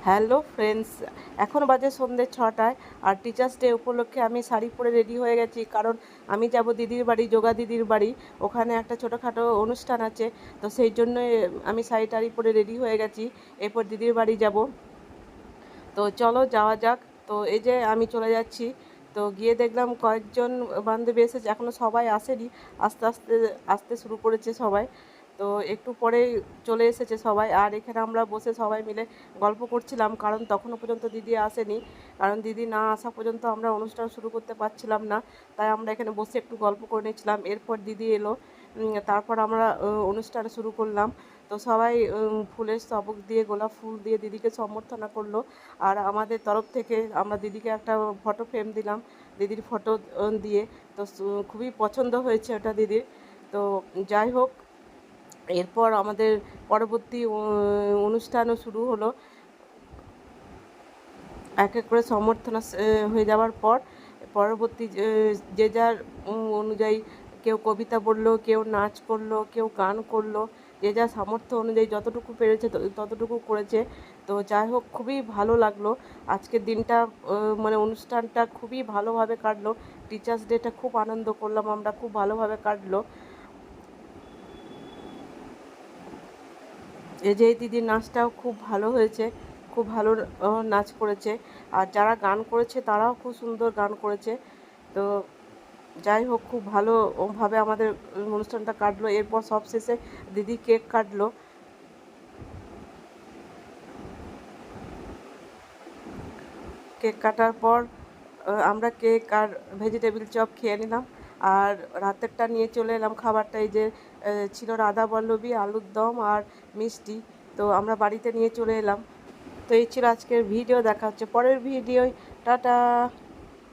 Hello friends, এখন বাজে সন্ধ্যে 6টায়। আর টিচার্স ডে উপলক্ষে আমি শাড়ি পরে রেডি হয়ে গেছি, কারণ আমি যাব দিদির বাড়ি, যোগা দিদির বাড়ি। ওখানে একটা ছোটোখাটো অনুষ্ঠান আছে, তো সেই জন্যই আমি শাড়ি টাড়ি পরে রেডি হয়ে গেছি। এরপর দিদির বাড়ি যাব, তো চলো যাওয়া যাক। তো এই যে আমি চলে যাচ্ছি। তো গিয়ে দেখলাম কয়েকজন বান্ধবী এসেছে, এখনও সবাই আসেনি, আস্তে আস্তে আসতে শুরু করেছে সবাই। তো একটু পরেই চলে এসেছে সবাই, আর এখানে আমরা বসে সবাই মিলে গল্প করছিলাম, কারণ তখনও পর্যন্ত দিদি আসেনি। কারণ দিদি না আসা পর্যন্ত আমরা অনুষ্ঠান শুরু করতে পারছিলাম না, তাই আমরা এখানে বসে একটু গল্প করে নিচ্ছিলাম। এরপর দিদি এলো, তারপর আমরা অনুষ্ঠান শুরু করলাম। তো সবাই ফুলের স্তবক দিয়ে, গোলাপ ফুল দিয়ে দিদিকে সম্বর্ধনা করলো। আর আমাদের তরফ থেকে আমরা দিদিকে একটা ফটো ফ্রেম দিলাম, দিদির ফটো দিয়ে। তো খুবই পছন্দ হয়েছে ওটা দিদির। তো যাই হোক, এরপর আমাদের পরবর্তী অনুষ্ঠানও শুরু হলো। এক এক করে সম্বর্ধনা হয়ে যাওয়ার পর পরবর্তী যে যার অনুযায়ী কেউ কবিতা বললো, কেউ নাচ করলো, কেউ গান করলো, যে যার সামর্থ্য অনুযায়ী যতটুকু পেরেছে ততটুকু করেছে। তো যাই হোক, খুবই ভালো লাগলো আজকের দিনটা, মানে অনুষ্ঠানটা খুবই ভালোভাবে কাটলো। টিচার্স ডেটা খুব আনন্দ করলাম আমরা, খুব ভালোভাবে কাটলো। এই যে দিদির নাচটাও খুব ভালো হয়েছে, খুব ভালো নাচ করেছে। আর যারা গান করেছে তারাও খুব সুন্দর গান করেছে। তো যাই হোক, খুব ভালোভাবে আমাদের অনুষ্ঠানটা কাটলো। এরপর সব শেষে দিদি কেক কাটলো। কেক কাটার পর আমরা কেক আর ভেজিটেবিল চপ খেয়ে নিলাম। আর রাতেরটা নিয়ে চলে এলাম খাবারটা। এই যে ছিল রাধা বল্লভী, আলুর দম আর মিষ্টি। তো আমরা বাড়িতে নিয়ে চলে এলাম। তো এই ছিল আজকের ভিডিও। দেখা হচ্ছে পরের ভিডিওয়। টাটা।